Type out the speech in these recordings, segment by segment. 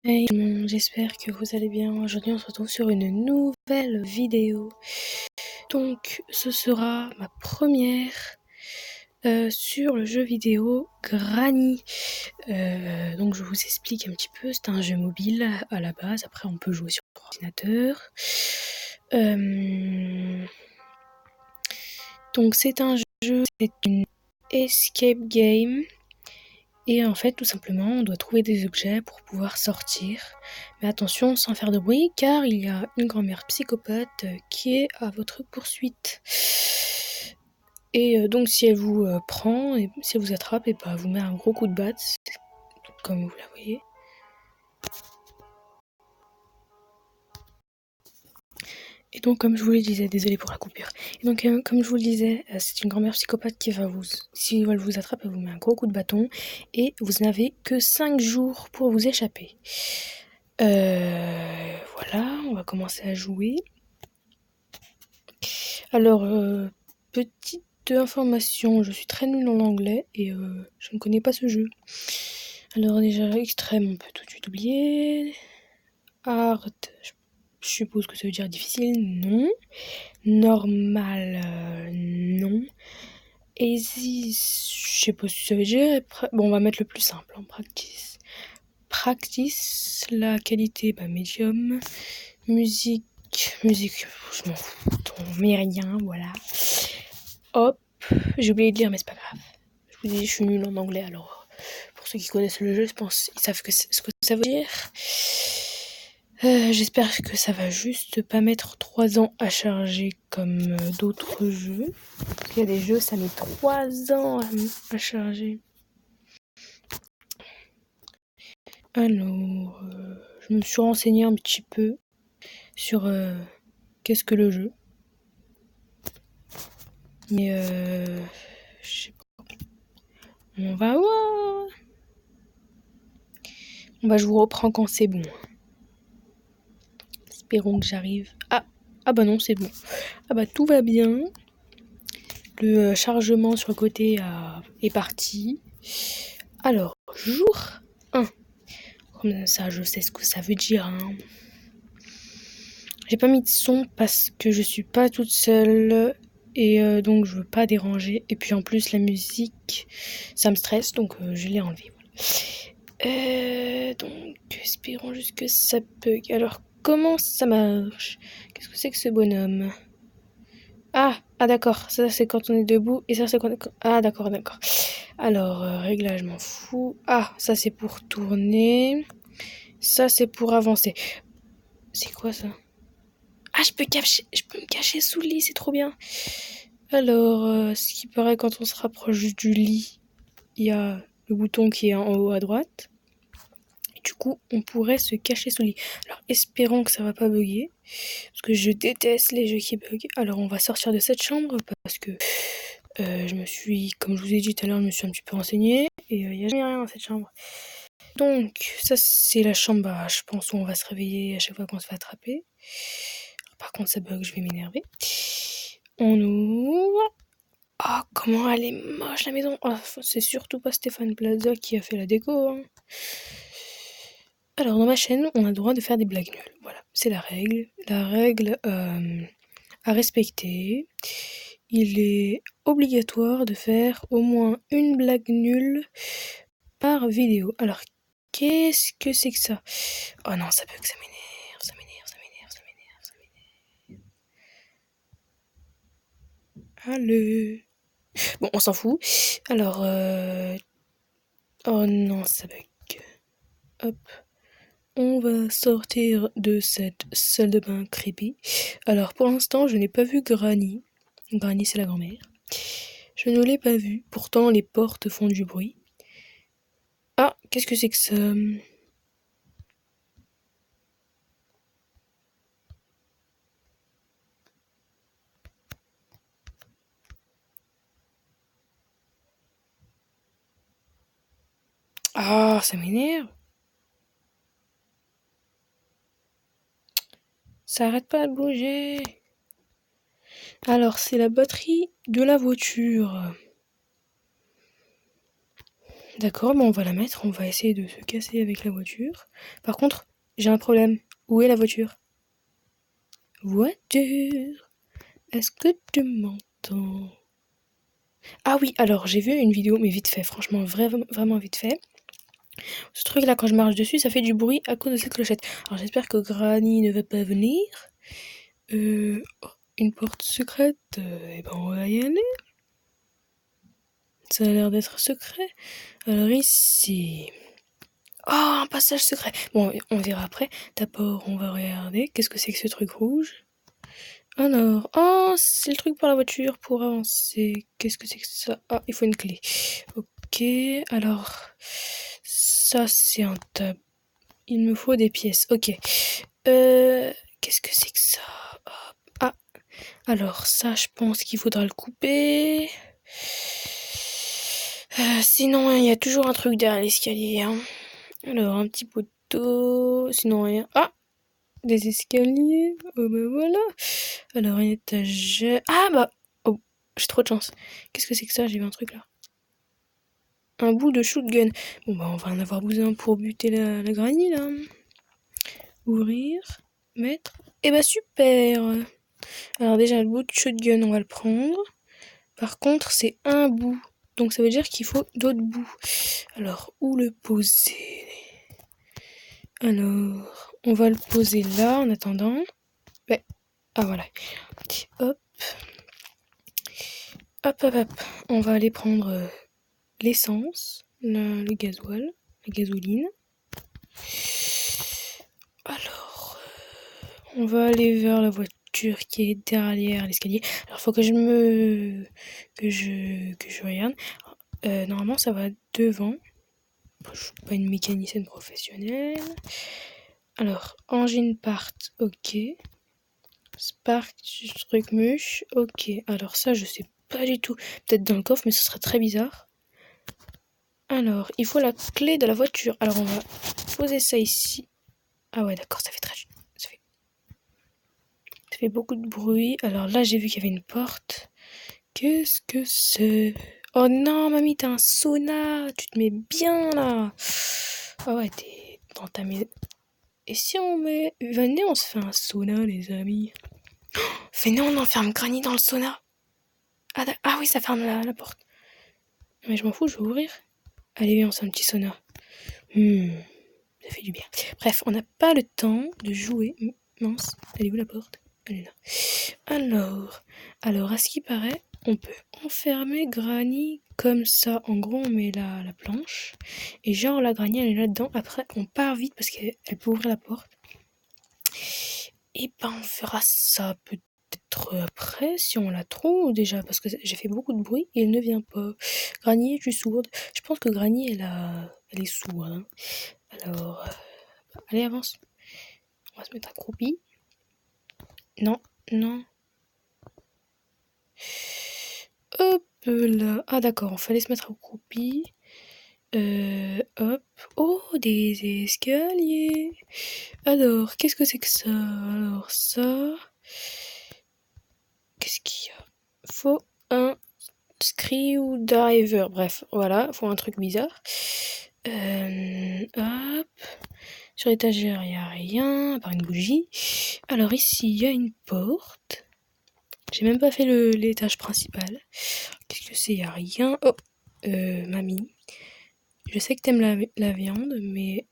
Hey tout le monde, j'espère que vous allez bien. Aujourd'hui on se retrouve sur une nouvelle vidéo. Donc ce sera ma première sur le jeu vidéo Granny. Donc je vous explique un petit peu, c'est un jeu mobile à la base, après on peut jouer sur ordinateur. Donc c'est un jeu, c'est une escape game. Et en fait, tout simplement, on doit trouver des objets pour pouvoir sortir. Mais attention, sans faire de bruit, car il y a une grand-mère psychopathe qui est à votre poursuite. Et donc, si elle vous prend, et si elle vous attrape, et bah, vous met un gros coup de batte, comme vous la voyez. Et donc, comme je vous le disais, désolé pour la coupure. Et donc, comme je vous le disais, c'est une grand-mère psychopathe qui va vous, si elle vous attrape, elle vous met un gros coup de bâton. Et vous n'avez que 5 jours pour vous échapper. Voilà, on va commencer à jouer. Alors, petite information, je suis très nulle en anglais et je ne connais pas ce jeu. Alors déjà, extrême, on peut tout de suite oublier. Hard, je suppose que ça veut dire difficile, non. Normal, non. Easy, je sais pas ce que ça veut dire. Bon, on va mettre le plus simple en practice. Practice, la qualité, médium. Musique, je m'en fous, ton méridien, voilà. Hop, j'ai oublié de lire, mais c'est pas grave. Je vous dis, je suis nulle en anglais, alors pour ceux qui connaissent le jeu, je pense qu'ils savent ce que ça veut dire. J'espère que ça va juste pas mettre 3 ans à charger comme d'autres jeux. Parce qu'il y a des jeux, ça met 3 ans à charger. Alors, je me suis renseignée un petit peu sur qu'est-ce que le jeu. Mais je sais pas. On va voir. Je vous reprends quand c'est bon. Espérons que j'arrive. Ah bah non, c'est bon. Ah bah tout va bien. Le chargement sur le côté est parti. Alors, jour 1. Comme ça, je sais ce que ça veut dire. Hein. J'ai pas mis de son parce que je suis pas toute seule. Et donc je veux pas déranger. Et puis en plus la musique, ça me stresse, donc je l'ai enlevée. Voilà. Donc espérons juste que ça bug. Alors comment ça marche? Qu'est-ce que c'est que ce bonhomme? Ah d'accord, ça c'est quand on est debout et ça c'est quand... Ah d'accord. Alors réglage, je m'en fous. Ah ça c'est pour tourner. Ça c'est pour avancer. C'est quoi ça? Ah je peux me cacher sous le lit, c'est trop bien. Alors ce qui paraît, quand on se rapproche du lit, il y a le bouton qui est en haut à droite. Et du coup on pourrait se cacher sous le lit. Alors espérons que ça va pas bugger. Parce que je déteste les jeux qui bug. Alors on va sortir de cette chambre parce que comme je vous ai dit tout à l'heure, je me suis un petit peu renseignée. Et il n'y a jamais rien dans cette chambre. Donc ça c'est la chambre, je pense, où on va se réveiller à chaque fois qu'on se fait attraper. Par contre ça bug, je vais m'énerver. On ouvre. Oh, comment elle est moche la maison. Oh, c'est surtout pas Stéphane Plaza qui a fait la déco. Hein. Alors dans ma chaîne, on a le droit de faire des blagues nulles. Voilà, c'est la règle. La règle à respecter. Il est obligatoire de faire au moins une blague nulle par vidéo. Alors, qu'est-ce que c'est que ça? Oh non, ça bug, ça m'énerve. Allez. Bon, on s'en fout. Alors, oh non, ça bug. Hop. On va sortir de cette salle de bain creepy. Alors, pour l'instant, je n'ai pas vu Granny. Granny, c'est la grand-mère. Je ne l'ai pas vue. Pourtant, les portes font du bruit. Ah, qu'est-ce que c'est que ça? Ah, ça m'énerve. Ça arrête pas de bouger. Alors, c'est la batterie de la voiture. D'accord, on va la mettre, on va essayer de se casser avec la voiture. Par contre, j'ai un problème. Où est la voiture? Voiture, est-ce que tu m'entends? Ah oui, alors j'ai vu une vidéo, mais vite fait, franchement, vraiment vite fait. Ce truc là, quand je marche dessus, ça fait du bruit à cause de cette clochette. Alors j'espère que Granny ne va pas venir. Une porte secrète, eh ben on va y aller. Ça a l'air d'être secret. Alors ici... Oh, un passage secret. Bon, on verra après. D'abord, on va regarder. Qu'est-ce que c'est que ce truc rouge? Alors, oh, c'est le truc pour la voiture, pour avancer. Qu'est-ce que c'est que ça? Ah, il faut une clé. Ok, alors, ça c'est un tab. Il me faut des pièces. Ok. Qu'est-ce que c'est que ça? Ah, alors ça, je pense qu'il faudra le couper. Sinon, il y a toujours un truc derrière l'escalier. Hein. Alors, un petit poteau. Sinon, rien. Ah! Des escaliers. Oh, bah voilà. Alors, une étagère. Ah, bah. Oh, j'ai trop de chance. Qu'est-ce que c'est que ça? J'ai vu un truc là. Un bout de shotgun. Bon, bah, on va en avoir besoin pour buter la granny là. Ouvrir. Mettre. Eh bah, super! Alors, déjà, le bout de shotgun, on va le prendre. Par contre, c'est un bout. Donc, ça veut dire qu'il faut d'autres bouts. Alors, où le poser? Alors, on va le poser là en attendant. Ouais. Ah voilà. Hop. Hop, hop, hop. On va aller prendre l'essence, le gasoil, la gasoline. Alors, on va aller vers la voiture qui est derrière l'escalier. Alors, faut que je regarde. Normalement, ça va devant. Je suis pas une mécanicienne professionnelle. Alors, engine part, ok. Spark, truc muche, ok. Alors ça, je sais pas du tout. Peut-être dans le coffre, mais ce serait très bizarre. Alors, il faut la clé de la voiture. Alors, on va poser ça ici. Ah ouais, d'accord, ça fait beaucoup de bruit. Alors là, j'ai vu qu'il y avait une porte. Qu'est-ce que c'est? Oh non, mamie, t'as un sauna. Tu te mets bien là. Ah ouais, t'es dans ta maison. Et si on met... Venez, on se fait un sauna, les amis. Venez, on enferme Granny dans le sauna. Ah oui, ça ferme la porte. Mais je m'en fous, je vais ouvrir. Allez, viens, on se fait un petit sauna. Ça fait du bien. Bref, on n'a pas le temps de jouer. Mince, elle est où la porte? Elle est là. Alors, à ce qui paraît, on peut enfermer Granny comme ça. En gros, on met la planche. Et genre, la Granny, elle est là-dedans. Après, on part vite parce qu'elle peut ouvrir la porte. Et ben, on fera ça peut-être après, si on la trouve déjà, parce que j'ai fait beaucoup de bruit et elle ne vient pas. Granny, je suis sourde. Je pense que Granny, elle est sourde. Hein. Alors, allez, avance. On va se mettre accroupi. Non. Hop là. Ah d'accord, il fallait se mettre accroupi. Hop. Oh, des escaliers. Alors, qu'est-ce que c'est que ça? Alors, ça... Qu'est-ce qu'il y a? Faut un screwdriver. Bref, voilà, faut un truc bizarre. Hop. Sur l'étagère, il n'y a rien, à part une bougie. Alors ici, il y a une porte. J'ai même pas fait l'étage principal. Qu'est-ce que c'est? Il n'y a rien. Oh, mamie. Je sais que t'aimes la viande, mais...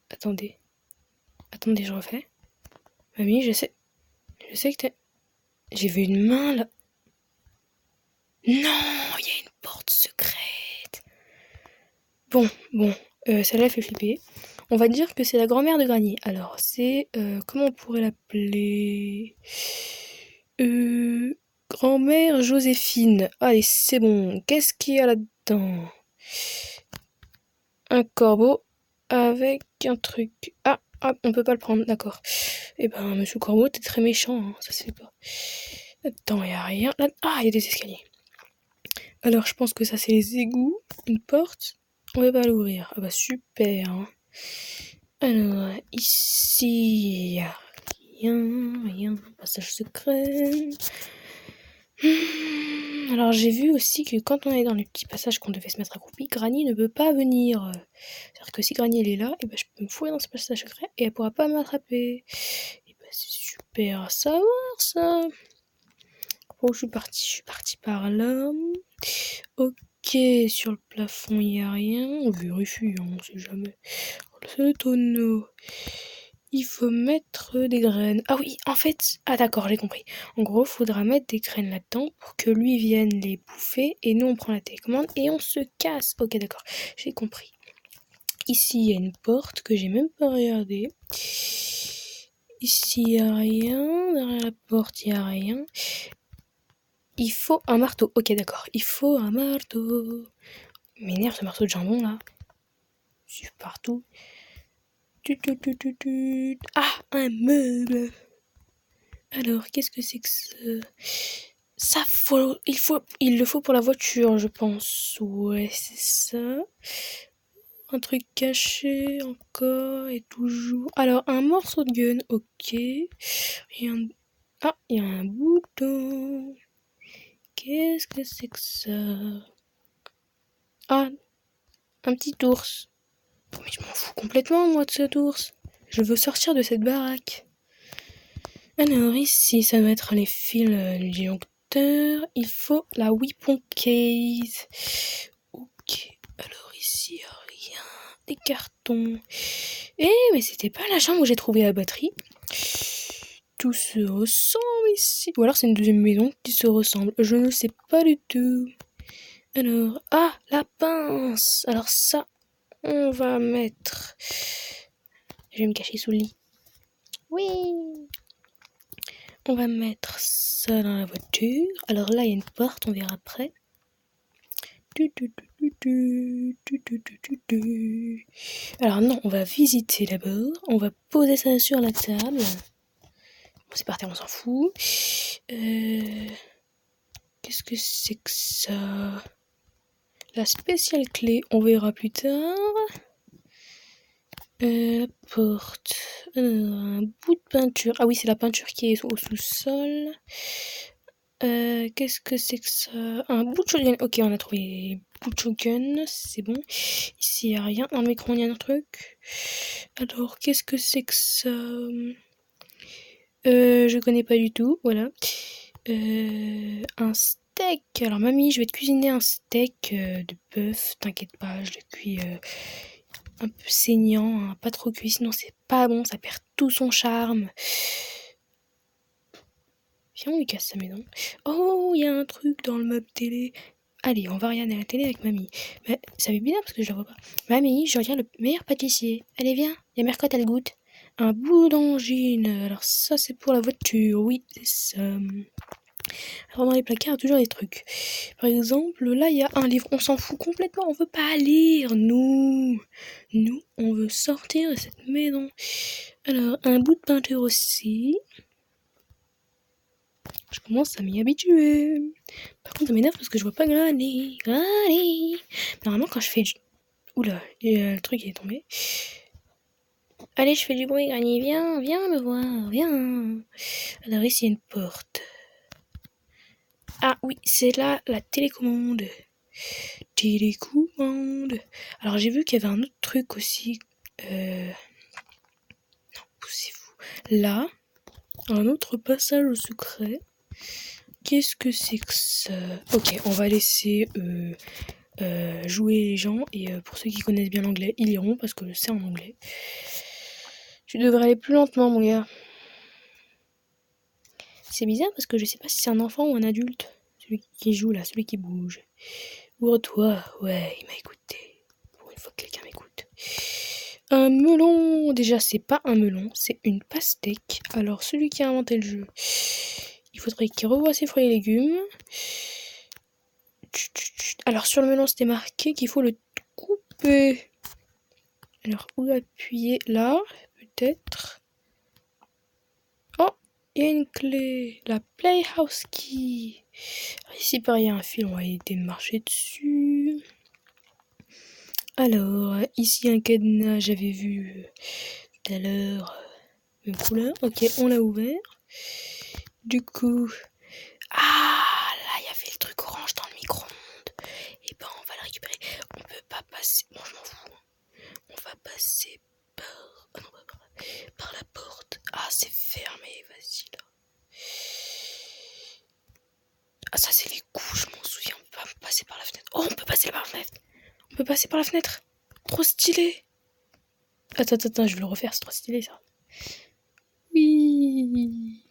Attendez, je refais. Mamie, je sais que t'aimes... J'ai vu une main, là. Non, il y a une porte secrète. Bon, celle-là fait flipper. On va dire que c'est la grand-mère de Granny. Alors, c'est... comment on pourrait l'appeler? Grand-mère Joséphine. Allez, c'est bon. Qu'est-ce qu'il y a là-dedans? Un corbeau avec un truc. Ah, on peut pas le prendre, d'accord. Eh ben, monsieur Corbeau, t'es très méchant, hein, ça se fait pas. Là-dedans, y a rien. Ah, il y a des escaliers. Alors, je pense que ça, c'est les égouts. Une porte. On va pas l'ouvrir. Ah bah, super. Hein. Alors, ici, y a rien. Passage secret. Alors j'ai vu aussi que quand on est dans les petits passages qu'on devait se mettre accroupi, Granny ne peut pas venir. C'est-à-dire que si Granny elle est là, et ben je peux me fouiller dans ce passage secret et elle pourra pas m'attraper. Et ben c'est super à savoir ça. Bon, je suis partie par là. Ok, sur le plafond il y a rien. On vérifie, on sait jamais. Ce tonneau. Il faut mettre des graines. Ah oui, en fait... Ah d'accord, j'ai compris. En gros, faudra mettre des graines là-dedans pour que lui vienne les bouffer. Et nous, on prend la télécommande et on se casse. Ok, d'accord, j'ai compris. Ici, il y a une porte que j'ai même pas regardée. Ici, il n'y a rien. Derrière la porte, il n'y a rien. Il faut un marteau. Ok, d'accord. Il faut un marteau. M'énerve ce marteau de jambon, là. Je suis partout. Ah, un meuble. Alors, qu'est-ce que c'est que ça? Il le faut pour la voiture, je pense. Ouais, c'est ça. Un truc caché encore et toujours. Alors, un morceau de gun, ok. Ah, il y a un bouton. Qu'est-ce que c'est que ça? Ah, un petit ours. Mais je m'en fous complètement, moi, de cet ours. Je veux sortir de cette baraque. Alors ici, ça va être les fils du disjoncteur. Il faut la weapon case. Ok, alors ici, y a rien. Des cartons. Mais c'était pas la chambre où j'ai trouvé la batterie. Tout se ressemble ici. Ou alors c'est une deuxième maison qui se ressemble. Je ne sais pas du tout. Alors, ah, la pince. Alors ça, on va mettre... Je vais me cacher sous le lit. Oui. On va mettre ça dans la voiture. Alors là, il y a une porte, on verra après. Alors non, on va visiter d'abord. On va poser ça sur la table. Bon, c'est par terre, on s'en fout. Qu'est-ce que c'est que ça? La spéciale clé, on verra plus tard. La porte. Un bout de peinture. Ah oui, c'est la peinture qui est au sous-sol. Qu'est-ce que c'est que ça? Un bout de shotgun. Ok, on a trouvé bout de shotgun, c'est bon. Ici, il n'y a rien. Dans le micro, il y a un truc. Alors, qu'est-ce que c'est que ça? Je connais pas du tout, voilà. Un steak. Alors, mamie, je vais te cuisiner un steak de bœuf. T'inquiète pas, je le cuis un peu saignant, hein, pas trop cuit, sinon c'est pas bon, ça perd tout son charme. Viens, on lui casse sa maison. Oh, il y a un truc dans le meuble télé. Allez, on va regarder la télé avec mamie. Mais ça fait bizarre parce que je la vois pas. Mamie, je regarde le meilleur pâtissier. Allez, viens, il y a Mercotte, elle goûte. Un bout d'angine. Alors ça, c'est pour la voiture. Oui, c'est ça. Alors dans les placards, il y a toujours des trucs. Par exemple, là, il y a un livre. On s'en fout complètement. On veut pas lire. Nous, on veut sortir de cette maison. Alors, un bout de peinture aussi. Je commence à m'y habituer. Par contre, ça m'énerve parce que je vois pas Granny. Normalement, quand je fais du... Oula, le truc est tombé. Allez, je fais du bruit, Granny. Viens me voir, viens. Alors ici, il y a une porte. Ah oui, c'est là la télécommande. Télécommande. Alors, j'ai vu qu'il y avait un autre truc aussi. Non, poussez-vous. Là, un autre passage secret. Qu'est-ce que c'est que ça? Ok, on va laisser jouer les gens. Et pour ceux qui connaissent bien l'anglais, ils iront parce que c'est en anglais. Tu devrais aller plus lentement, mon gars. C'est bizarre parce que je sais pas si c'est un enfant ou un adulte. Celui qui joue là, celui qui bouge. Ouvre-toi. Ouais, il m'a écouté. Pour une fois que quelqu'un m'écoute. Un melon. Déjà, c'est pas un melon, c'est une pastèque. Alors, celui qui a inventé le jeu, il faudrait qu'il revoie ses fruits et légumes. Alors, sur le melon, c'était marqué qu'il faut le couper. Alors, où appuyer? Là, peut-être. Oh, il y a une clé. La Playhouse Key. Alors, ici, pareil, il y a un fil. On va éviter de marcher dessus. Alors, ici, un cadenas. J'avais vu tout à l'heure. Même couleur. Ok, on l'a ouvert. Du coup... Ah, truc orange dans le micro-ondes. Et ben on va le récupérer. On peut pas passer. Bon, je m'en fous. On va passer par. Ah non, par la porte. Ah, c'est fermé. Vas-y là. Ah, ça c'est les coups, je m'en souviens. On peut pas passer par la fenêtre. Oh, on peut passer par la fenêtre. On peut passer par la fenêtre. Trop stylé. Attends, je vais le refaire. C'est trop stylé ça. Oui.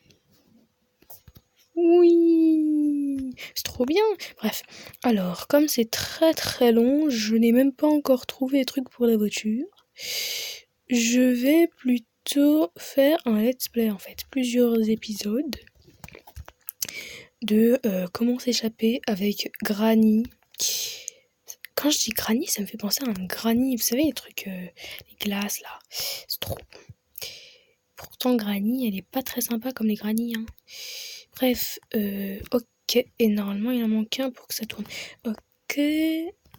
C'est trop bien. Bref. Alors, comme c'est très très long, je n'ai même pas encore trouvé les trucs pour la voiture. Je vais plutôt faire un let's play en fait. Plusieurs épisodes de comment s'échapper avec Granny. Quand je dis Granny, ça me fait penser à un Granny. Vous savez, les trucs, les glaces là. C'est trop bon. Pourtant, Granny, elle est pas très sympa comme les Granny. Hein. Bref, ok. Et normalement, il en manque un pour que ça tourne. Ok.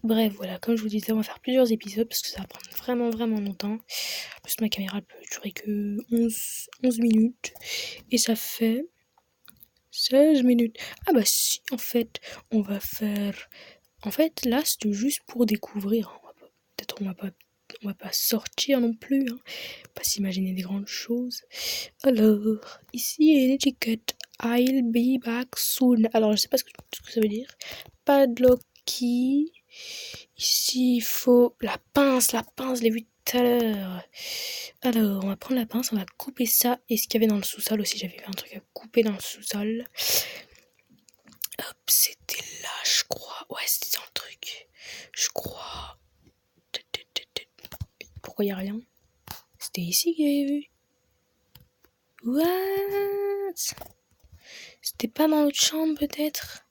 Bref, voilà. Comme je vous disais, on va faire plusieurs épisodes parce que ça va prendre vraiment, vraiment longtemps. En plus, ma caméra elle peut durer que 11 minutes. Et ça fait 16 minutes. Ah bah si, en fait, on va faire... En fait, là, c'était juste pour découvrir. Peut-être on va pas sortir non plus. Hein. Pas s'imaginer des grandes choses. Alors, ici, il y a une étiquette. I'll be back soon. Alors, je sais pas ce que ça veut dire. Padlock key. Ici, il faut la pince, je l'ai vu tout à l'heure. Alors, on va prendre la pince, on va couper ça. Et ce qu'il y avait dans le sous-sol aussi, j'avais vu un truc à couper dans le sous-sol. Hop, c'était là, je crois. Ouais, c'était dans le truc. Je crois. Pourquoi il n'y a rien? C'était ici qu'il y avait vu. What? C'était pas dans l'autre chambre peut-être?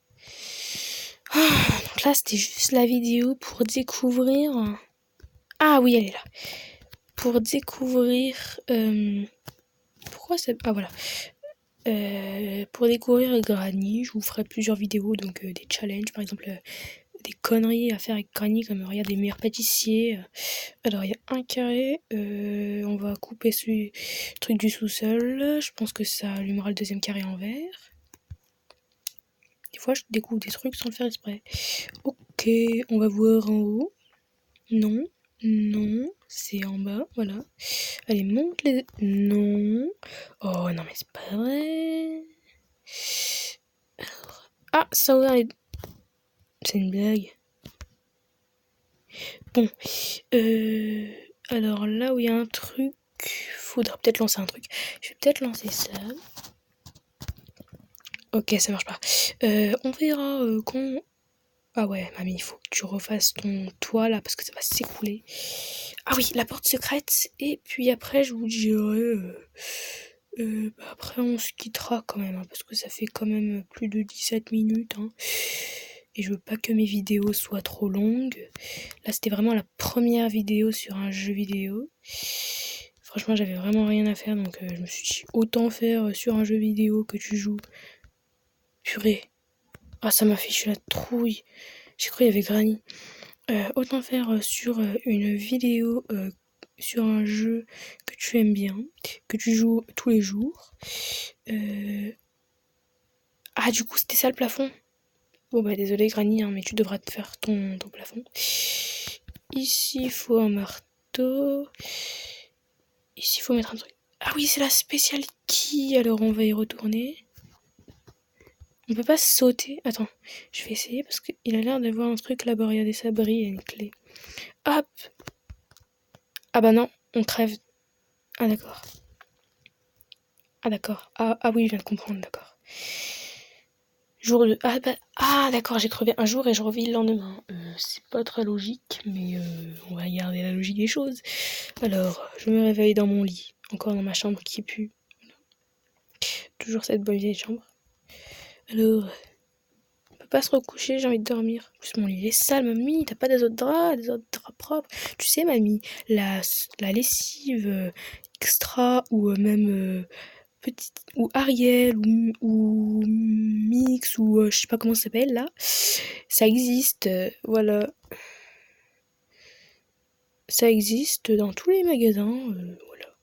Donc là, c'était juste la vidéo pour découvrir... Ah oui, elle est là. Pour découvrir... Pourquoi ça... Ah voilà. Pour découvrir Granny, je vous ferai plusieurs vidéos, donc des challenges, par exemple des conneries à faire avec Granny, comme regarde des meilleurs pâtissiers. Alors il y a un carré, on va couper ce truc du sous-sol, je pense que ça allumera le deuxième carré en vert. Des fois je découvre des trucs sans le faire exprès. Ok, on va voir en haut. Non, c'est en bas, voilà. Allez, monte les... Non. Oh non mais c'est pas vrai. Ah, ça ouvert les... C'est une blague. Bon. Alors là où il y a un truc... Faudra peut-être lancer un truc. Je vais peut-être lancer ça. Ok, ça marche pas. On verra quand... Ah ouais, mamie, il faut que tu refasses ton toit là parce que ça va s'écrouler. Ah oui, la porte secrète. Et puis après, je vous dirai... après, on se quittera quand même, hein, parce que ça fait quand même plus de 17 minutes. Hein, et je veux pas que mes vidéos soient trop longues. Là, c'était vraiment la première vidéo sur un jeu vidéo. Franchement, j'avais vraiment rien à faire, donc je me suis dit, autant faire sur un jeu vidéo que tu joues. Purée. Ah, ça m'a fait la trouille. J'ai cru qu'il y avait Granny. Autant faire sur une vidéo... sur un jeu que tu aimes bien, que tu joues tous les jours. Ah, du coup, c'était ça le plafond. Bon, bah, désolé, Granny, hein, mais tu devras te faire ton plafond. Ici, il faut un marteau. Ici, il faut mettre un truc. Ah oui, c'est la spéciale key. Alors, on va y retourner. On peut pas sauter. Attends, je vais essayer parce qu'il a l'air d'avoir un truc là-bas. Regardez, ça brille, il y a une clé. Hop. Ah bah non, on crève. Ah d'accord. Ah oui, je viens de comprendre, d'accord. Jour 2. Ah d'accord, j'ai crevé un jour et je revis le lendemain. C'est pas très logique, mais on va garder la logique des choses. Alors, je me réveille dans mon lit, encore dans ma chambre qui pue. Toujours cette bonne vieille chambre. Alors, on peut pas se recoucher, j'ai envie de dormir. En plus, mon lit est sale, mamie, t'as pas des autres draps propres. Tu sais, mamie, la lessive extra ou même... petite ou Ariel ou Mix ou je sais pas comment ça s'appelle là, ça existe, voilà, ça existe dans tous les magasins, voilà.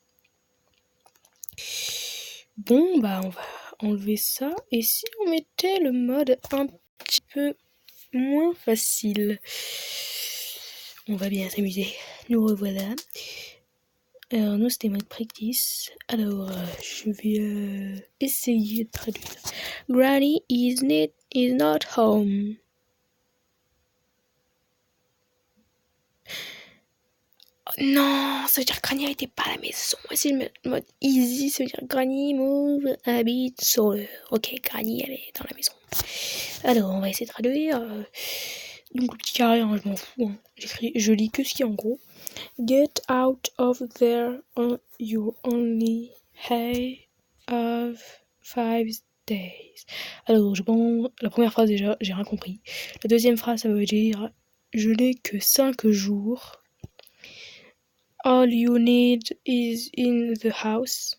Bon bah on va enlever ça et si on mettait le mode petit peu moins facile. On va bien s'amuser. Nous revoilà. Alors, nous, c'était mode practice. Alors, je vais essayer de traduire. Granny is not home. Oh, non, ça veut dire Granny n'était pas à la maison. C'est le mode easy, ça veut dire Granny move habite solo. Ok, Granny, elle est dans la maison. Alors, on va essayer de traduire. Donc, le petit carré, hein, je m'en fous. Hein. Je lis que ce qui est en gros. Get out of there, you only have 5 days. Alors, je pense, la première phrase déjà, j'ai rien compris. La deuxième phrase, ça veut dire je n'ai que 5 jours. All you need is in the house.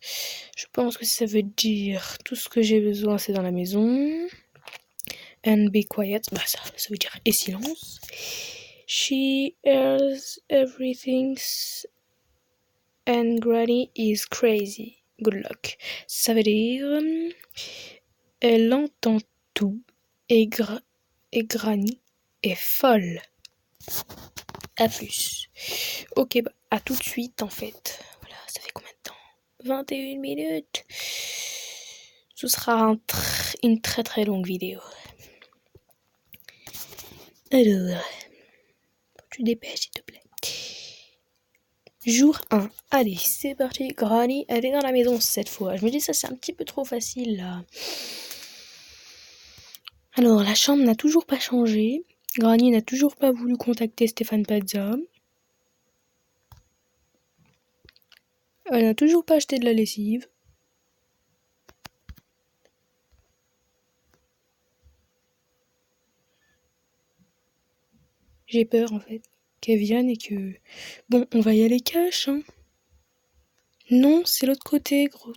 Je pense que ça veut dire tout ce que j'ai besoin, c'est dans la maison. And be quiet, bah ça veut dire et silence. She hears everything and Granny is crazy. Good luck. Ça veut dire elle entend tout et Granny est folle. À plus. Ok, bah à tout de suite en fait. Voilà, ça fait combien de temps 21 minutes. Ce sera une très très longue vidéo. Alors, tu dépêches s'il te plaît. Jour 1. Allez, c'est parti. Granny, elle est dans la maison cette fois. Je me dis ça c'est un petit peu trop facile là. Alors, la chambre n'a toujours pas changé. Granny n'a toujours pas voulu contacter Stéphane Pazza. Elle n'a toujours pas acheté de la lessive. J'ai peur en fait qu'elle vienne et que... Bon, on va y aller cash, hein. Non, c'est l'autre côté, gros.